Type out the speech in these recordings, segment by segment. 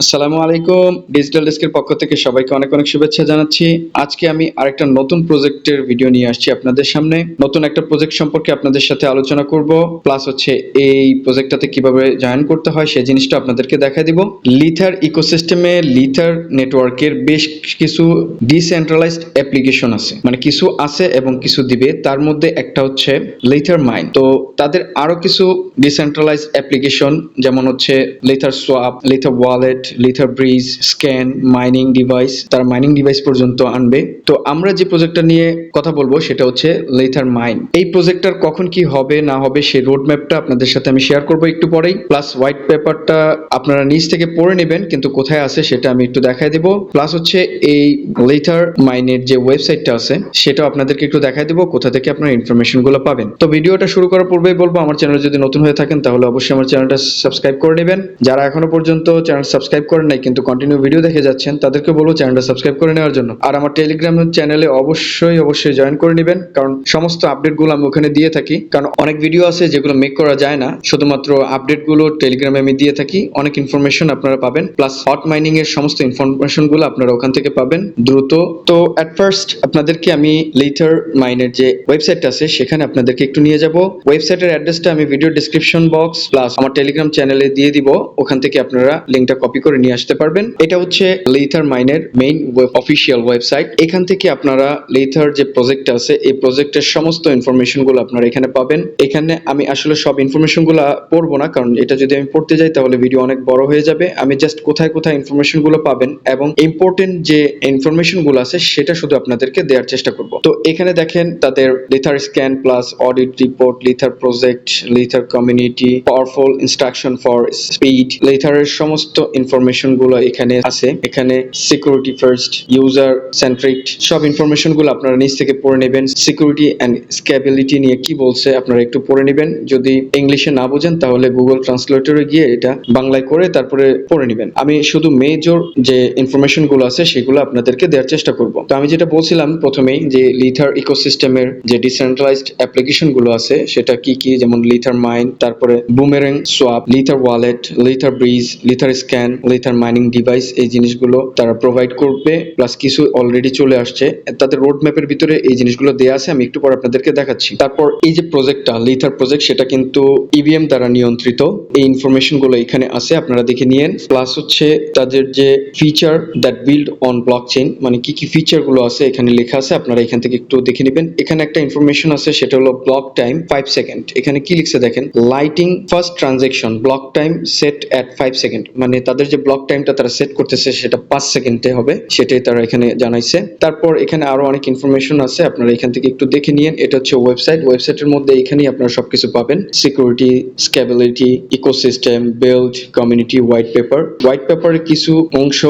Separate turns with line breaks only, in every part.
আসসালামু আলাইকুম। ডিজিটাল ডেস্কের পক্ষ থেকে সবাইকে অনেক অনেক শুভেচ্ছা জানাচ্ছি। আজকে আমি আরেকটা নতুন প্রজেক্টের ভিডিও নিয়ে আসছি আপনাদের সামনে। নতুন একটা প্রজেক্ট সম্পর্কে আপনাদের সাথে আলোচনা করব, প্লাস হচ্ছে এই প্রজেক্টটাতে কিভাবে জয়েন করতে হয় সেই জিনিসটা আপনাদেরকে দেখাই দিব। লিথার ইকোসিস্টেমে লিথার নেটওয়ার্কের বেশ কিছু ডিসেন্ট্রালাইজড অ্যাপ্লিকেশন আছে, মানে কিছু আছে এবং কিছু দিবে। তার মধ্যে একটা হচ্ছে লিথার মাইন। তো তাদের আরো কিছু ডিসেন্ট্রালাইজড অ্যাপ্লিকেশন যেমন হচ্ছে Lither swap, Lither wallet, Lither bridge, scan, mining device, তার মাইনিং ডিভাইস পর্যন্ত আনবে। তো আমরা যে প্রজেক্টটা নিয়ে কথা বলবো সেটা হচ্ছে লিথার মাইন। এই প্রজেক্টটার কখন কি হবে না হবে সেই রোড ম্যাপটা আপনাদের সাথে আমি শেয়ার করবো একটু পরেই, প্লাস হোয়াইট পেপারটা আপনারা নিজ থেকে পড়ে নেবেন, কিন্তু কোথায় আছে সেটা আমি একটু দেখাই দেবো। প্লাস হচ্ছে এই লিথার মাইনের যে ওয়েবসাইটটা আছে সেটাও আপনাদেরকে একটু দেখাই দেবো, কোথা থেকে আপনারা ইনফরমেশন গুলো পাবেন। তো ভিডিওটা শুরু করার পূর্বেই বলবো, আমার চ্যানেল যদি নতুন হয়ে থাকেন তাহলে অবশ্যই আমার চ্যানেলটা সাবস্ক্রাইব করে নেবেন। যারা এখনো পর্যন্ত চ্যানেল সাবস্ক্রাইব করেন নাই কিন্তু কন্টিনিউ ভিডিও দেখে যাচ্ছেন তাদেরকে বলবো চ্যানেলটা সাবস্ক্রাইব করে নেওয়ার জন্য। আর আমার টেলিগ্রাম চ্যানেলে অবশ্যই জয়েন করে নেবেন, কারণ সমস্ত আপডেটগুলো আমি ওখানে দিয়ে থাকি। কারণ অনেক ভিডিও আছে যেগুলো মেক করা যায় না, শুধুমাত্র আপডেটগুলো টেলিগ্রামে আমি দিয়ে থাকি। অনেক ইনফরমেশন আপনারা পাবেন, প্লাস হট মাইনিং এর সমস্ত ইনফরমেশন গুলো আপনারা ওখান থেকে পাবেন দ্রুত। তো এট ফার্স্ট আপনাদেরকে আমি লিথার মাইনের যে ওয়েবসাইটটা আছে সেখানে আপনাদেরকে একটু নিয়ে যাব। ওয়েবসাইটের অ্যাড্রেসটা আমি ভিডিও ডেসক্রিপশন বক্স প্লাস আমার টেলিগ্রাম চ্যানেলে দিয়ে দিব, ওখান থেকে আপনারা লিংকটা কপি করে নিয়ে আসতে পারবেন। এটা হচ্ছে লিথার মাইনের মেইন অফিসিয়াল ওয়েবসাইট। এখান থেকে আপনারা লিথার যে প্রজেক্ট আছে এই প্রজেক্টের সমস্ত ইনফরমেশন গুলো আপনারা এখানে পাবেন। এখানে আমি আসলে সব ইনফরমেশন গুলো পড়বো না, কারণ এটা যদি আমি পড়তে যাই তাহলে ভিডিও অনেক বড় হয়ে যাবে। আমি জাস্ট কোথায় কোথায় ইনফরমেশন গুলো পাবেন এবং ইম্পর্টেন্ট যে ইনফরমেশন গুলো আছে সেটা শুধু আপনাদেরকে দেওয়ার চেষ্টা করব। তো এখানে দেখেন তাদের Lither scan plus audit report, Lither project, Lither community, powerful instruction for speed, লিথারের সমস্ত ইনফরমেশন গুলো এখানে আছে। এখানে সিকিউরিটি ফার্স্ট, ইউজার সেন্ট্রিক সব ইনফরমেশন গুলো আপনারা নিজ থেকে পড়ে নেবেন। সিকিউরিটি এন্ড স্কেবিলিটি নিয়ে কি বলছে আপনারা একটু পড়ে নেবেন। যদি ইংলিশে না বোঝেন তাহলে গুগল ট্রান্সলেটরে গিয়ে এটা বাংলায় করে তারপরে পড়ে নেবেন। আমি শুধু মেজর যে ইনফরমেশন গুলো আছে সেগুলো আপনাদেরকে দেওয়ার চেষ্টা করব। তো আমি যেটা বলছিলাম প্রথমেই যে লিথার ইকোসিস্টেমের যে ডিসেন্ট্রালাইজড অ্যাপ্লিকেশন গুলো আছে সেটা কি কি, যেমন লিথার মাইন, তারপরে boomerang swap, Lither wallet, Lither bridge, Lither scan, Lither mining device, এই জিনিসগুলো তারা প্রোভাইড করবে। প্লাস কিছু অলরেডি চলে আসছে, তাদের রোড ম্যাপের ভিতরে এই জিনিসগুলো দেওয়া আছে, আমি একটু পর আপনাদেরকে দেখাচ্ছি। তারপর এই যে প্রজেক্টটা লিথার প্রজেক্ট সেটা কিন্তু ইভিএম দ্বারা নিয়ন্ত্রিত। এই ইনফরমেশন গুলো এখানে আছে, আপনারা দেখে নিয়েন। প্লাস হচ্ছে তাদের যে feature that build on blockchain, মানে কি কি ফিচার গুলো আছে এখানে লেখা আছে, আপনারা এখান থেকে একটু দেখে নেবেন। এখানে একটা ইনফরমেশন আছে সেটা হলো ব্লক টাইম 5 সেকেন্ড। এখানে কি লিখছে দেখেন, lightning fast transaction block time set at 5 second, মানে তাদের যে ব্লক টাইমটা তারা সেট করতেছে সেটা 5 সেকেন্ডে হবে, সেটাই তারা এখানে জানাইছে। তারপর এখানে আরো অনেক ইনফরমেশন আছে, আপনারা এখান থেকে একটু দেখে নিয়েন। এটা হচ্ছে ওয়েবসাইটের মধ্যে এখানেই আপনারা সবকিছু পাবেন। Security, scalability, ecosystem, build, community, white পেপারের কিছু অংশ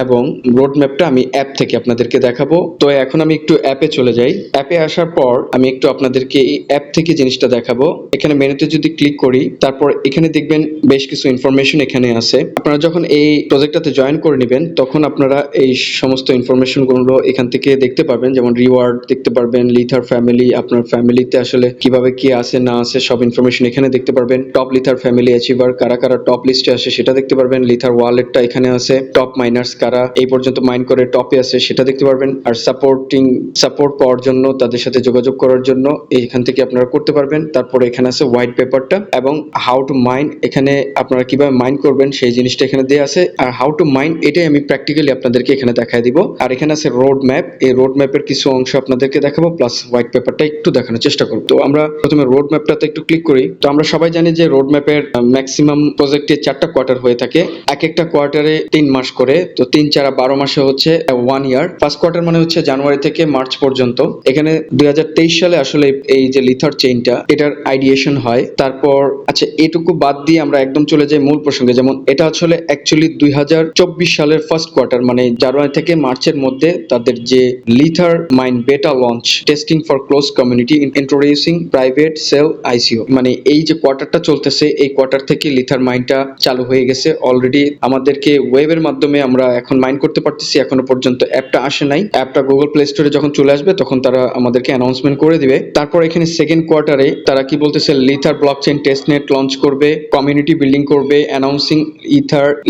এবং রোড ম্যাপটা আমি অ্যাপ থেকে আপনাদেরকে দেখাবো। তো এখন আমি একটু অ্যাপে চলে যাই। অ্যাপে আসার পর আমি একটু আপনাদেরকে এই অ্যাপ থেকে জিনিসটা দেখাবো। এখানে মেনুতে যদি ক্লিক করি, তারপর এখানে দেখবেন বেশ কিছু ইনফরমেশন এখানে আছে। আপনারা যখন এই প্রজেক্টটাতে জয়েন করে নেবেন তখন আপনারা এই সমস্ত ইনফরমেশন গুলো এখান থেকে দেখতে পারবেন, যেমন রিওয়ার্ড দেখতে পারবেন, লিথার ফ্যামিলি, আপনার ফ্যামিলিতে আসলে কিভাবে কি আছে না আছে সব ইনফরমেশন এখানে দেখতে পারবেন। টপ লিথার ফ্যামিলি অ্যাচিভার কারা কারা টপ লিস্টে আসে সেটা দেখতে পারবেন। লিথার ওয়ালেটটা এখানে আছে, টপ মাইনার্স কারা এই পর্যন্ত মাইন করে টপে আছে সেটা দেখতে পারবেন। আর সাপোর্ট পাওয়ার জন্য, তাদের সাথে যোগাযোগ করার জন্য এখান থেকে আপনারা করতে পারবেন। তারপরে এখানে আছে হোয়াইট পেপারটা এবং হাউ টু মাইন, এখানে আপনারা কিভাবে মাইন করবেন সেই জিনিসটা এখানে দেওয়া আছে। আর হাউ টু মাইন এটাই আমি প্র্যাকটিক্যালি আপনাদেরকে এখানে দেখাই দিব। আর এখানে আছে রোড ম্যাপ, এই রোড ম্যাপের কিছু অংশ আপনাদেরকে দেখাবো, প্লাস হোয়াইট পেপারটা একটু দেখানোর চেষ্টা করব। তো আমরা প্রথমে রোড ম্যাপটাতে একটু ক্লিক করি। তো আমরা সবাই জানি যে রোড ম্যাপের ম্যাক্সিমাম প্রজেক্টে 4টা কোয়ার্টার হয়ে থাকে, এক একটা কোয়ার্টারে 3 মাস করে। তো 3 4 12 মাসে হচ্ছে 1 ইয়ার। ফার্স্ট কোয়ার্টার মানে হচ্ছে জানুয়ারি থেকে মার্চ পর্যন্ত। এখানে 2023 সালে আসলে এই যে লিথার চেইনটা এটার আইডিয়েশন হয়। তারপর আচ্ছা এটুকু বাদ দিয়ে আমরা একদম চলে যাই মূল প্রসঙ্গে, যেমন এটা আসলে অ্যাকচুয়ালি 2024 সালের ফার্স্ট কোয়ার্টার, মানে জানুয়ারি থেকে মার্চের মধ্যে তাদের যে Lither mine beta launch, testing for close community, introducing private sale ICO, মানে এই যে কোয়ার্টারটা চলতেছে এই কোয়ার্টার থেকে লিথার মাইনটা চালু হয়ে গেছে অলরেডি। আমাদেরকে ওয়েবের মাধ্যমে আমরা এখন এখন মাইন করতে পারতেছি। এখনো পর্যন্ত অ্যাপটা আসে নাই। অ্যাপটা গুগল প্লে স্টোরে যখন চলে আসবে তখন তারা আমাদেরকে অ্যানাউন্সমেন্ট করে দিবে। তারপর এখানে সেকেন্ড কোয়ার্টারে তারা কি বলতেছে, লিথার ব্লকচেইন টেস্টনেট লঞ্চ করবে, কমিউনিটি বিল্ডিং করবে, অ্যানাউন্সিং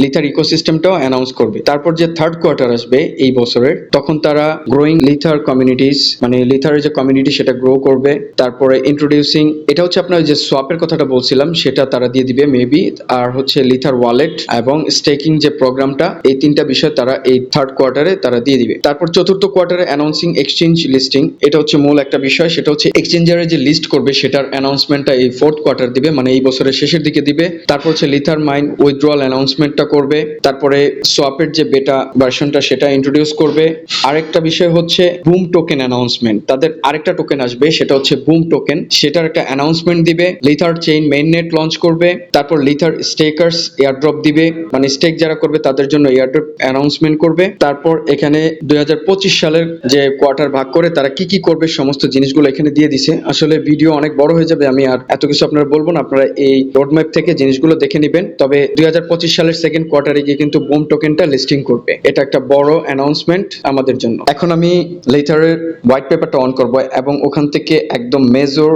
লিথার ইকোসিস্টেমটাও অ্যানাউন্স করবে। তারপর যে থার্ড কোয়ার্টার আসবে এই বছরের, তখন তারা গ্রোয়িং লিথার কমিউনিটিস, মানে লিথারের যে কমিউনিটি সেটা গ্রো করবে। তারপরে ইন্ট্রোডিউসিং, এটা হচ্ছে আপনার যে সোয়াপের কথাটা বলছিলাম সেটা তারা দিয়ে দিবে মেবি, আর হচ্ছে লিথার ওয়ালেট এবং স্টেকিং যে প্রোগ্রামটা, এই তিনটা বিষয় তারা এই থার্ড কোয়ার্টারে তারা দিয়ে দিবে। তারপর চতুর্থ কোয়ার্টারে অ্যানাউন্সিং এক্সচেঞ্জ লিস্টিং, এটা হচ্ছে মূল একটা বিষয়। সেটা হচ্ছে এক্সচেঞ্জারে যে লিস্ট করবে সেটার অ্যানাউন্সমেন্টটা এই ফোর্থ কোয়ার্টার দিবে, মানে এই বছরের শেষের দিকে দিবে। তারপর হচ্ছে লিথার মাইন উইথড্রয়াল অ্যানাউন্সমেন্টটা করবে। তারপরে সোয়াপের যে বেটা ভার্সনটা সেটা ইন্ট্রোডিউস করবে। আরেকটা বিষয় হচ্ছে বুম টোকেন অ্যানাউন্সমেন্ট, তাদের আরেকটা টোকেন আসবে সেটা হচ্ছে বুম টোকেন, সেটার একটা অ্যানাউন্সমেন্ট দিবে। লিথার চেইন মেইননেট লঞ্চ করবে। তারপর লিথার স্টেকার্স এয়ারড্রপ দিবে, মানে স্টেক যারা করবে তাদের জন্য এয়ারড্রপ অ্যানাউন্সমেন্ট করবে। তারপর এখানে 2025 সালের যে কোয়ার্টার ভাগ করে তারা কি কি করবে সমস্ত জিনিসগুলো এখানে দিয়ে দিছে। আসলে ভিডিও অনেক বড় হয়ে যাবে, আমি আর এত কিছু আপনারা বলবো না, আপনারা এই রোডম্যাপ থেকে জিনিসগুলো দেখে নেবেন। তবে 2025 সালের সেকেন্ড কোয়ার্টারে গিয়ে কিন্তু বুম টোকেনটা লিস্টিং করবে, এটা একটা বড় অ্যানাউন্সমেন্ট আমাদের জন্য। এখন আমি লিথারের হোয়াইট পেপারটা অন করব এবং ওখান থেকে একদম মেজর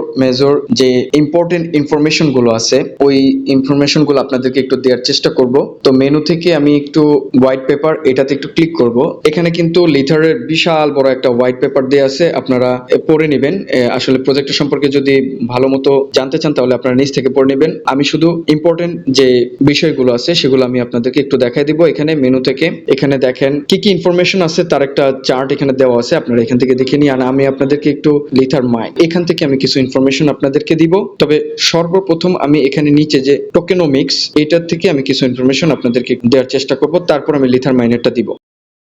যে ইম্পর্টেন্ট ইনফরমেশন গুলো আছে ওই ইনফরমেশন গুলো আপনাদেরকে একটু দেওয়ার চেষ্টা করব। তো মেনু থেকে আমি একটু হোয়াইট পেপার এটাতে একটু ক্লিক করব। এখানে কিন্তু লিথারের বিশাল বড় একটা হোয়াইট পেপার দেওয়া আছে, আপনারা পড়ে নেবেন। আসলে প্রজেক্টের সম্পর্কে যদি ভালো মতো জানতে চান তাহলে আপনারা নিজ থেকে পড়ে নেবেন। আমি শুধু ইম্পর্টেন্ট যে বিষয়গুলো আছে সেগুলো আমি আপনাদেরকে একটু দেখাই দিব। এখানে মেনু থেকে এখানে দেখেন কি কি ইনফরমেশন আছে, তার একটা চার্ট এখানে দেওয়া আছে, আপনারা এখান থেকে দেখে নিন। আর আমি আপনাদেরকে একটু লিথার মাইন এখান থেকে আমি কিছু ইনফরমেশন আপনাদেরকে দিব। তবে সর্বপ্রথম আমি এখানে নিচে যে টোকেনোমিক্স এটার থেকে আমি কিছু ইনফরমেশন আপনাদেরকে দেওয়ার চেষ্টা করব, তারপর আমি লিথার মাইনেরটা দিব।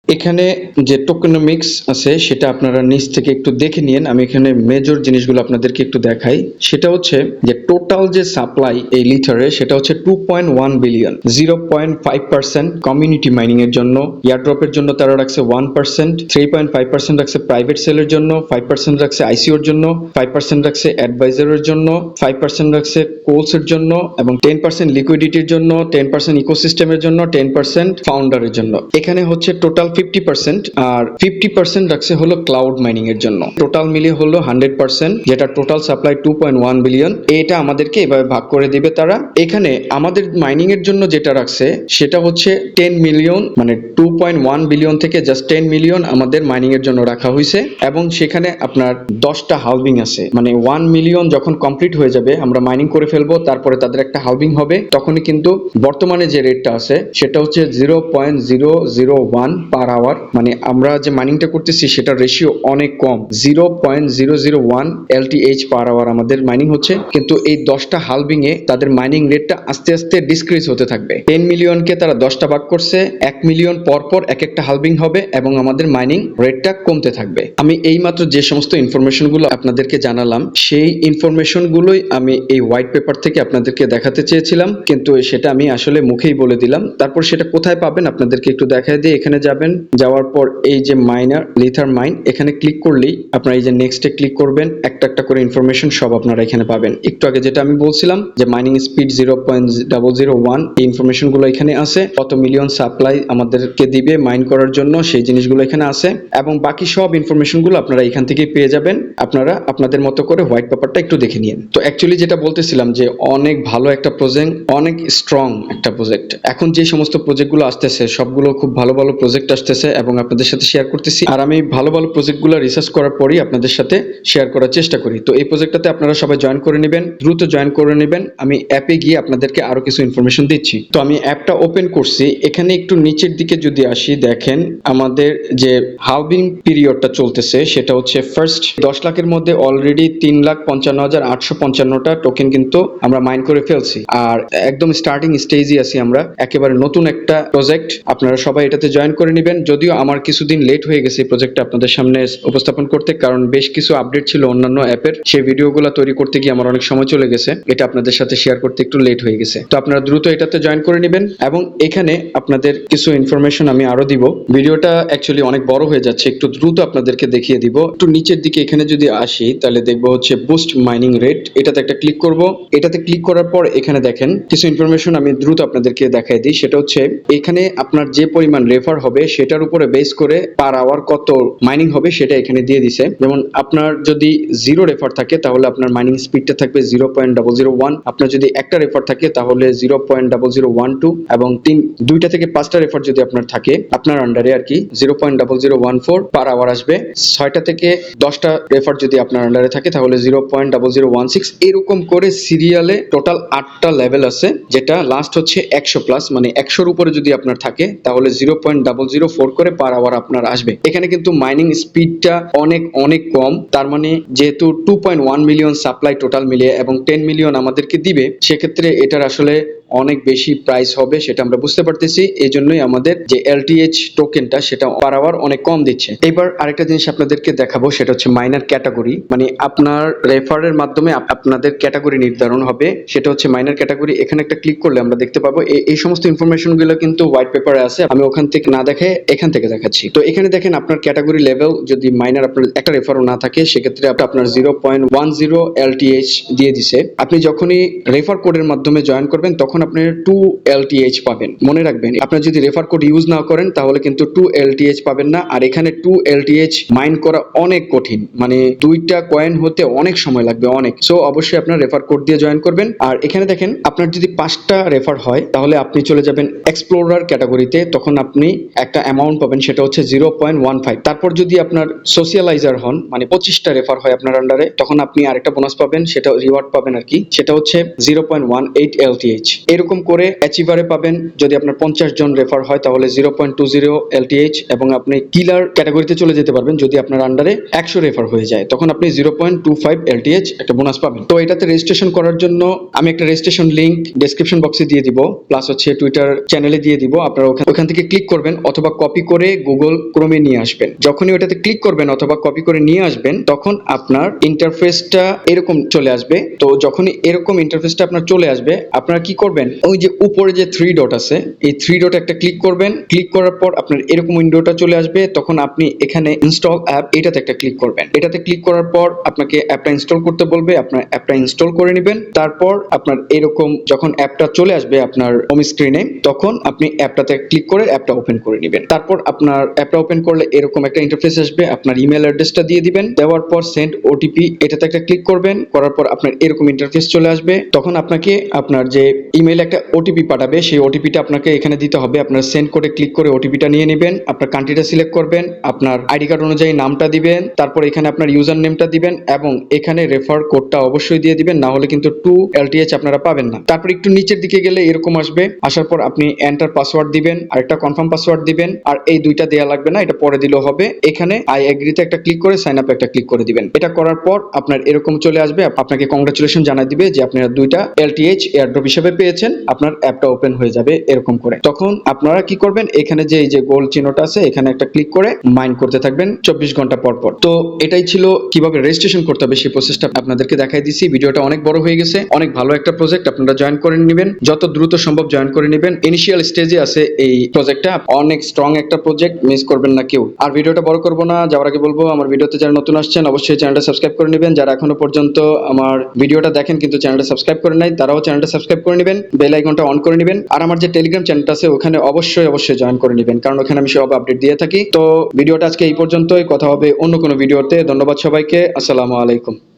এখানে যে টোকেনোমিক্স আছে সেটা আপনারা নিচ থেকে একটু দেখে নিন। আমি এখানে মেজর জিনিসগুলো আপনাদেরকে একটু দেখাই। সেটা হচ্ছে যে টোটাল যে সাপ্লাই এই লিথারে সেটা হচ্ছে 2.1 বিলিয়ন, 0.5% কমিউনিটি মাইনিং এর জন্য, এয়ারড্রপের জন্য তারা রাখছে 1%, 3.5% রাখছে প্রাইভেট সেলের জন্য, 5% রাখছে আইসিওর জন্য, 5% রাখছে অ্যাডভাইজারের জন্য, 5% রাখছে কোলস এর জন্য, এবং 10% লিকুইডিটির জন্য, 10% ইকোসিস্টেমের জন্য, 10% ফাউন্ডারের জন্য। এখানে হচ্ছে টোটাল 50%, আর 50% রাখছে হলো ক্লাউড মাইনিং এর জন্য। টোটাল মিলিয়ে হলো 100%, যেটা টোটাল সাপ্লাই 2.1 বিলিয়ন। এটা আমাদেরকে এভাবে ভাগ করে দিবে তারা। এখানে আমাদের মাইনিং এর জন্য যেটা রাখছে সেটা হচ্ছে 10 মিলিয়ন, মানে 2.1 বিলিয়ন থেকে জাস্ট 10 মিলিয়ন আমাদের মাইনিং এর জন্য রাখা হয়েছে। এবং সেখানে আপনার 10টা হালভিং আছে, মানে 1 মিলিয়ন যখন কমপ্লিট হয়ে যাবে আমরা মাইনিং করে ফেলবো, তারপরে তাদের একটা হালভিং হবে, তখনই কিন্তু বর্তমানে যে রেটটা আছে সেটা হচ্ছে 0.001 পার আওয়ার, মানে আমরা যে মাইনিংটা করতেছি সেটার রেশিও অনেক কম, 0.001 LTH পার আওয়ার আমাদের মাইনিং হচ্ছে। কিন্তু এই 10টা হালভিং এ তাদের মাইনিং রেটটা আস্তে আস্তে ডিক্রিজ হতে থাকবে। 10 মিলিয়নকে তারা 10টা ভাগ করছে, 1 মিলিয়ন পর পর এক একটা হালভিং হবে এবং আমাদের মাইনিং রেটটা কমতে থাকবে। আমি এইমাত্র যে সমস্ত ইনফরমেশন গুলো আপনাদেরকে জানালাম সেই ইনফরমেশন গুলোই আমি এই হোয়াইট পেপার থেকে আপনাদেরকে দেখাতে চেয়েছিলাম, কিন্তু সেটা আমি আসলে মুখেই বলে দিলাম। তারপর সেটা কোথায় পাবেন আপনাদেরকে একটু দেখাই দিয়ে, এখানে যাবেন, যাওয়ার পর এই যে মাইনার লিথার মাইন এখানে ক্লিক করলেই আপনারা এই যে নেক্সটে ক্লিক করবেন, একটা একটা করে ইনফরমেশন সব আপনারা এখানে পাবেন। একটু আগে যেটা আমি বলছিলাম যে মাইনিং স্পিড 0.001, এই ইনফরমেশন গুলো এখানে আছে। কত মিলিয়ন সাপ্লাই আমাদেরকে দিবে মাইন করার জন্য সেই জিনিসগুলো এখানে আছে, এবং বাকি সব ইনফরমেশন গুলো আপনারা এখান থেকে পেয়ে যাবেন। আপনারা আপনাদের মতো করে হোয়াইট পেপারটা একটু দেখে নিন। তো অ্যাকচুয়ালি যেটা বলতেছিলাম যে অনেক ভালো একটা প্রজেক্ট, অনেক স্ট্রং একটা প্রজেক্ট। এখন যে সমস্ত প্রজেক্টগুলো আসতেছে সবগুলো খুব ভালো ভালো প্রজেক্ট আসতেছে এবং আপনাদের সাথে শেয়ার করতেছি। আর আমি ভালো ভালো প্রজেক্টগুলো রিসার্চ করার পরই আপনাদের সাথে শেয়ার করার চেষ্টা করি। তো এই প্রজেক্টটাতে আপনারা সবাই জয়েন করে নেবেন, দ্রুত জয়েন করে নেবেন। আমি অ্যাপে গিয়ে আপনাদেরকে আরো কিছু ইনফরমেশন দিচ্ছি। তো আমি অ্যাপটা ওপেন করছি, এখানে একটু নিচের দিকে যদি আসি, দেখেন আমাদের যে হালভিং পিরিয়ডটা চলতেছে সেটা হচ্ছে ফার্স্ট 10 লাখের মধ্যে অলরেডি 3,55,855টা টোকেন কিন্তু আমরা মাইন করে ফেলছি। আর একদম স্টার্টিং স্টেজে আছি আমরা, একেবারে নতুন একটা প্রজেক্ট। আপনারা সবাই এটাতে জয়েন করে নেবেন। নেবেন। যদিও আমার কিছুদিন লেট হয়ে গেছে এই প্রজেক্টটা আপনাদের সামনে উপস্থাপন করতে, কারণ বেশ কিছু আপডেট ছিল অন্যান্য অ্যাপের, সেই ভিডিওগুলো তৈরি করতে গিয়ে আমার অনেক সময় চলে গেছে, এটা আপনাদের সাথে শেয়ার করতে একটু লেট হয়ে গেছে। তো আপনারা দ্রুত এটাতে জয়েন করে নেবেন এবং এখানে আপনাদের কিছু ইনফরমেশন আমি আরো দিব। ভিডিওটা অ্যাকচুয়ালি অনেক বড় হয়ে যাচ্ছে, একটু দ্রুত আপনাদেরকে দেখিয়ে দিব। একটু নিচের দিকে এখানে যদি আসি তাহলে দেখবো হচ্ছে বুস্ট মাইনিং রেট, এটাতে একটা ক্লিক করব। এটাতে ক্লিক করার পর এখানে দেখেন কিছু ইনফরমেশন আমি দ্রুত আপনাদেরকে দেখাই দিই। সেটা হচ্ছে এখানে আপনার যে পরিমাণ রেফার হবে সেটার উপরে বেস করে পার আওয়ার কত মাইনিং হবে সেটা এখানে দিয়ে দিছে। যেমন আপনার যদি 0 রেফার থাকে তাহলে আপনার মাইনিং স্পিডটা থাকবে 0.001, আপনার যদি একটা রেফার থাকে তাহলে 0.0012, এবং দুইটা থেকে 5টা রেফার যদি আপনার থাকে আপনার আন্ডারে আর কি 0.0014 পার আওয়ার আসবে। 6টা থেকে 10টা রেফার যদি আপনার আন্ডারে থাকে তাহলে 0.0016। এরকম করে সিরিয়ালে টোটাল 8টা লেভেল আছে, যেটা লাস্ট হচ্ছে 100 প্লাস, মানে 100-র উপরে যদি আপনার থাকে তাহলে 0.004 করে পার আওয়ার আপনার আসবে। এখানে কিন্তু মাইনিং স্পিডটা অনেক অনেক কম, তার মানে যেহেতু 2.1 মিলিয়ন সাপ্লাই টোটাল মিলিয়ে এবং 10 মিলিয়ন আমাদেরকে দিবে, সেক্ষেত্রে এটার আসলে অনেক বেশি প্রাইস হবে সেটা আমরা বুঝতে পারতেছি। এই জন্যই আমাদের যে এলটিএইচ টোকেনটা সেটা পার আওয়ার অনেক কম দিচ্ছে। এবার আরেকটা জিনিস আপনাদেরকে দেখাবো, সেটা হচ্ছে মাইনার ক্যাটাগরি, মানে আপনার রেফারের মাধ্যমে আপনাদের ক্যাটাগরি নির্ধারণ হবে, সেটা হচ্ছে মাইনার ক্যাটাগরি। এখানে একটা ক্লিক করলে আমরা দেখতে পাবো এই সমস্ত ইনফরমেশন গুলো কিন্তু হোয়াইট পেপারে আছে, আমি ওখান থেকে না দেখে এখান থেকে দেখাচ্ছি। তো এখানে দেখেন আপনার ক্যাটাগরি লেভেল যদি মাইনার আপনার একটা রেফারও না থাকে সেক্ষেত্রে আপনার 0.10 এলটিএইচ দিয়ে দিছে। আপনি যখনই রেফার কোডের মাধ্যমে জয়েন করবেন তখন আপনি 2 এলটিএইচ পাবেন। মনে রাখবেন আপনার যদি রেফার কোড ইউজ না করেন তাহলে কিন্তু 2 এলটিএইচ পাবেন না। আর এখানে 2 এলটিএইচ মাইন করা অনেক কঠিন, মানে 2টা কয়েন হতে অনেক সময় লাগবে অনেক। সো অবশ্যই আপনার রেফার কোড দিয়ে জয়েন করবেন। আর এখানে দেখেন আপনার যদি 5টা রেফার হয় তাহলে আপনি চলে যাবেন এক্সপ্লোরার ক্যাটাগরিতে, তখন আপনি একটা অ্যামাউন্ট পাবেন সেটা হচ্ছে 0.15। তারপর যদি আপনার সোশিয়ালাইজার হন, মানে 25টা রেফার হয় আপনার আন্ডারে, তখন আপনি আরেকটা বোনাস পাবেন, সেটা রিওয়ার্ড পাবেন আর কি, সেটা হচ্ছে 0.18 এলটিএইচ। এরকম করে অ্যাচিভারে পাবেন যদি আপনার 50 জন রেফার হয় তাহলে 0.20 এলটিএইচ, এবং আপনি কিলার ক্যাটাগরিতে চলে যেতে পারবেন যদি আপনার আন্ডারে 100 রেফার হয়ে যায়, তখন আপনি 0.25 এলটিএইচ একটা বোনাস পাবেন। তো এটাতে রেজিস্ট্রেশন করার জন্য আমি একটা রেজিস্ট্রেশন লিংক ডেসক্রিপশন বক্সে দিয়ে দিব, প্লাস হচ্ছে টুইটার চ্যানেলে দিয়ে দিব। আপনারা ওখান থেকে ক্লিক করবেন অথবা কপি করে গুগল ক্রোমে নিয়ে আসবেন। যখনই ওটাতে ক্লিক করবেন অথবা কপি করে নিয়ে আসবেন তখন আপনার ইন্টারফেসটা এরকম চলে আসবে। তো যখনই এরকম ইন্টারফেসটা আপনার চলে আসবে আপনারা কি করবেন, ওই যে উপরে যে 3 ডট আছে এই 3 ডট একটা ক্লিক করবেন। ক্লিক করার পর আপনার এরকম উইন্ডোটা চলে আসবে, তখন আপনি এখানে ইনস্টল অ্যাপ এটাতে একটা ক্লিক করবেন। এটাতে ক্লিক করার পর আপনাকে অ্যাপটা ইনস্টল করতে বলবে, আপনার অ্যাপটা ইনস্টল করে নেবেন। তারপর আপনার এরকম যখন অ্যাপটা চলে আসবে আপনার হোম স্ক্রিনে তখন আপনি অ্যাপটাতে ক্লিক করে অ্যাপটা ওপেন করে নেবেন। তারপর আপনার অ্যাপটা ওপেন করলে এরকম একটা ইন্টারফেস আসবে, আপনার ইমেল অ্যাড্রেসটা দিয়ে দিবেন, দেওয়ার পর সেন্ড ওটিপি এটাতে একটা ক্লিক করবেন। করার পর আপনার এরকম ইন্টারফেস চলে আসবে, তখন আপনাকে আপনার যে ইমেইলে একটা ওটিপি পাঠাবে সেই ওটিপিটা আপনাকে এখানে দিতে হবে। আপনার সেন্ড করে ক্লিক করে ওটিপিটা নিয়ে নেবেন, আপনার কান্ট্রিটা সিলেক্ট করবেন, আপনার আইডি কার্ড অনুযায়ী নামটা দিবেন, তারপর এখানে আপনার ইউজার নেমটা দিবেন এবং এখানে রেফার কোডটা অবশ্যই দিয়ে দিবেন, না হলে কিন্তু 2 এলটিএইচ আপনারা পাবেন না। তারপর একটু নিচের দিকে গেলে এরকম আসবে, আসার পর আপনি এন্টার পাসওয়ার্ড দিবেন আর একটা কনফার্ম পাসওয়ার্ড দিবেন, আর এই দুইটা দেয়া লাগবে না, এটা পরে দিলেও হবে। এখানে আই এগ্রিতে একটা ক্লিক করে সাইন আপে একটা ক্লিক করে দিবেন। এটা করার পর আপনার এরকম চলে আসবে, আপনাকে কংগ্রাচুলেশন জানাই দিবে যে আপনারা 2টা এলটিএইচ এয়ারড্রপ হিসেবে পেয়েছেন, আপনার অ্যাপটা ওপেন হয়ে যাবে এরকম করে। তখন আপনারা কি করবেন, এখানে যে এই যে গোল চিহ্নটা আছে এখানে একটা ক্লিক করে মাইন করতে থাকবেন 24 ঘন্টা পর পর। তো এটাই ছিল কিভাবে রেজিস্ট্রেশন করতে হবে সেই প্রসেসটা আপনাদেরকে দেখাই দিছি। ভিডিওটা অনেক বড় হয়ে গেছে, অনেক ভালো একটা প্রজেক্ট, আপনারা জয়েন করে নেবেন, যত দ্রুত সম্ভব জয়েন করে নেবেন। ইনিশিয়াল স্টেজে আছে এই প্রজেক্টটা, অনেক স্ট্রং একটা প্রজেক্ট, মিস করবেন না কেউ। আর ভিডিওটা বড় করব না, যাওয়ার আগে বলবো আমার ভিডিওতে যারা নতুন আসছেন অবশ্যই চ্যানেলটা সাবস্ক্রাইব করে নেবেন। যারা এখনো পর্যন্ত আমার ভিডিওটা দেখেন কিন্তু চ্যানেলটা সাবস্ক্রাইব করে নাই তারাও চ্যানেলটা সাবস্ক্রাইব করে নেবেন, বেল আইকনটা অন করে নেবেন। আর আমার যে টেলিগ্রাম চ্যানেলটা আছে ওখানে অবশ্যই জয়েন করে নেবেন, কারণ ওখানে আমি সব আপডেট দিয়ে থাকি। তো ভিডিওটা আজকে এই পর্যন্তই, কথা হবে অন্য কোনো ভিডিওতে। ধন্যবাদ সবাইকে, আসসালামু আলাইকুম।